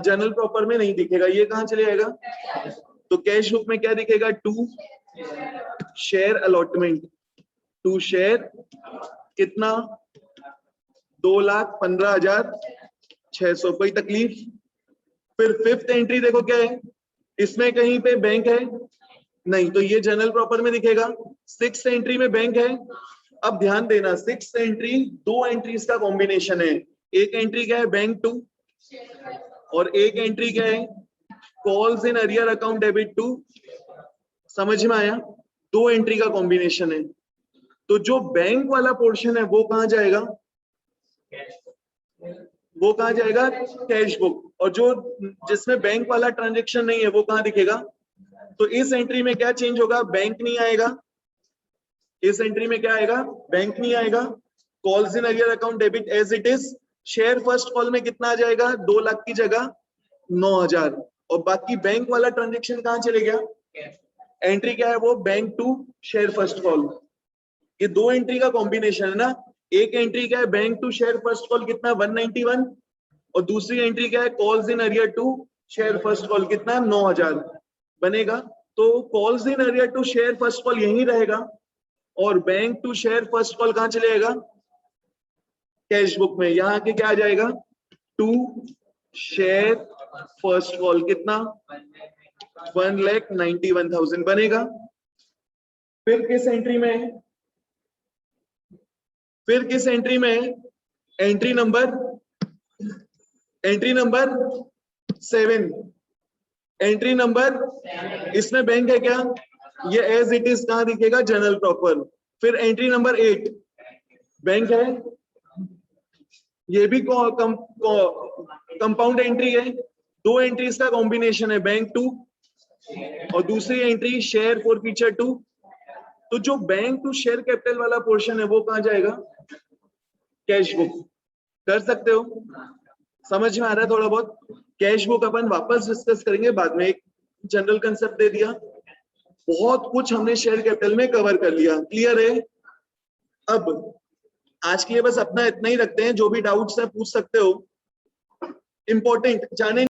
जर्नल प्रॉपर में नहीं दिखेगा, ये कहां चले जाएगा। तो कैश बुक में क्या दिखेगा, to share allotment, to share कितना, 2,15,600, कोई तकलीफ। फिर फिफ्थ एंट्री देखो क्या है, इसमें कहीं पे बैंक है नहीं, तो ये जर्नल प्रॉपर में दिखेगा। सिक्स एंट्री में बैंक है। अब ध्यान देना, सिक्स एंट्री दो एंट्रीज का कॉम्बिनेशन है, एक एंट्री क्या है, बैंक टू, और एक एंट्री क्या है, calls in arrear account debit to. समझ में आया, दो एंट्री का कॉम्बिनेशन है। तो जो बैंक वाला पोर्शन है वो कहां जाएगा, वो कहां जाएगा, कैश बुक, और जो जिसमें बैंक वाला ट्रांजेक्शन नहीं है वो कहां दिखेगा। तो इस एंट्री में क्या चेंज होगा, बैंक नहीं आएगा, इस एंट्री में क्या आएगा, बैंक नहीं आएगा। Calls in arrear account debit as it is, share first call में कितना आ जाएगा, 2 लाख की जगह 9,000, और बाकी बैंक वाला ट्रांजेक्शन कहां चले गया, एंट्री क्या है वो, bank to share first call. ये दो एंट्री का कॉम्बिनेशन है ना, एक एंट्री क्या है, bank to share first call कितना, 191, और दूसरी एंट्री क्या है, calls in arrear to share first call कितना, 9,000 बनेगा। तो calls in arrear to share first call यही रहेगा, और bank to share first call कहां चले जाएगा, कैश बुक में। यहाँ के क्या आ जाएगा, टू शेयर फर्स्ट कॉल कितना 1,91,000 बनेगा। फिर किस एंट्री में, एंट्री नंबर 7, एंट्री नंबर, इसमें बैंक है क्या, ये एज इट इज कहां दिखेगा, जनरल प्रॉपर। फिर एंट्री नंबर 8 बैंक है, ये भी कंपाउंड एंट्री है, दो एंट्रीज का कॉम्बिनेशन है, बैंक 2 और दूसरी एंट्री शेयर फॉर फीचर 2। तो जो बैंक टू शेयर कैपिटल वाला पोर्शन है वो कहां जाएगा, कैश बुक। कर सकते हो, समझ में आ रहा है थोड़ा बहुत। कैश बुक अपन वापस डिस्कस करेंगे बाद में, एक जनरल कंसेप्ट दे दिया, बहुत कुछ हमने शेयर कैपिटल में कवर कर लिया। क्लियर है। अब आज के लिए बस अपना इतना ही रखते हैं, जो भी डाउट्स है पूछ सकते हो। इंपॉर्टेंट जाने